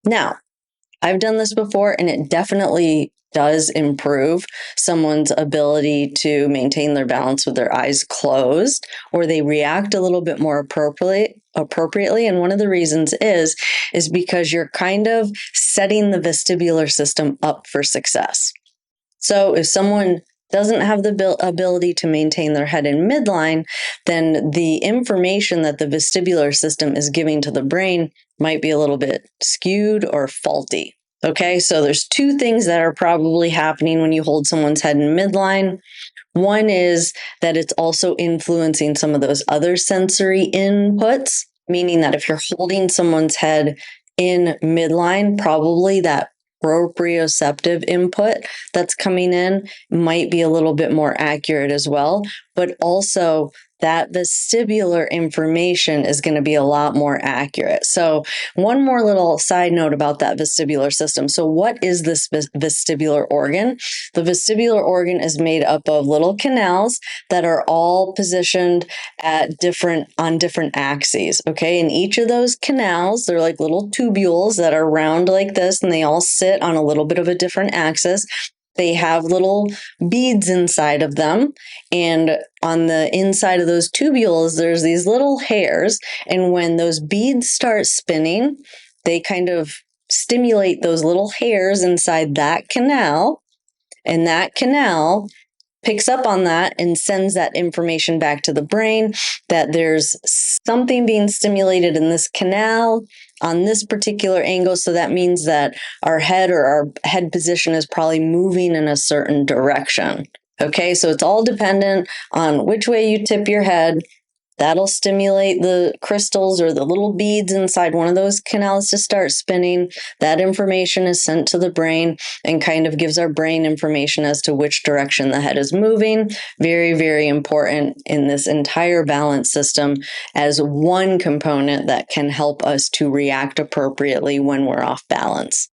Now, I've done this before, and it definitely does improve someone's ability to maintain their balance with their eyes closed, or they react a little bit more appropriately. And one of the reasons is because you're kind of setting the vestibular system up for success. So if someone doesn't have the ability to maintain their head in midline, then the information that the vestibular system is giving to the brain might be a little bit skewed or faulty. Okay, so there's two things that are probably happening when you hold someone's head in midline. One is that it's also influencing some of those other sensory inputs, meaning that if you're holding someone's head in midline, probably that proprioceptive input that's coming in might be a little bit more accurate as well. But also that vestibular information is going to be a lot more accurate. So one more little side note about that vestibular system. So what is this vestibular organ? The vestibular organ is made up of little canals that are all positioned on different axes. Okay. And each of those canals, they're like little tubules that are round like this, and they all sit on a little bit of a different axis. They have little beads inside of them. And on the inside of those tubules, there's these little hairs. And when those beads start spinning, they kind of stimulate those little hairs inside that canal. And that canal picks up on that and sends that information back to the brain that there's something being stimulated in this canal on this particular angle. So that means that our head or our head position is probably moving in a certain direction. Okay, so it's all dependent on which way you tip your head. That'll stimulate the crystals or the little beads inside one of those canals to start spinning. That information is sent to the brain and kind of gives our brain information as to which direction the head is moving. Very, very important in this entire balance system as one component that can help us to react appropriately when we're off balance.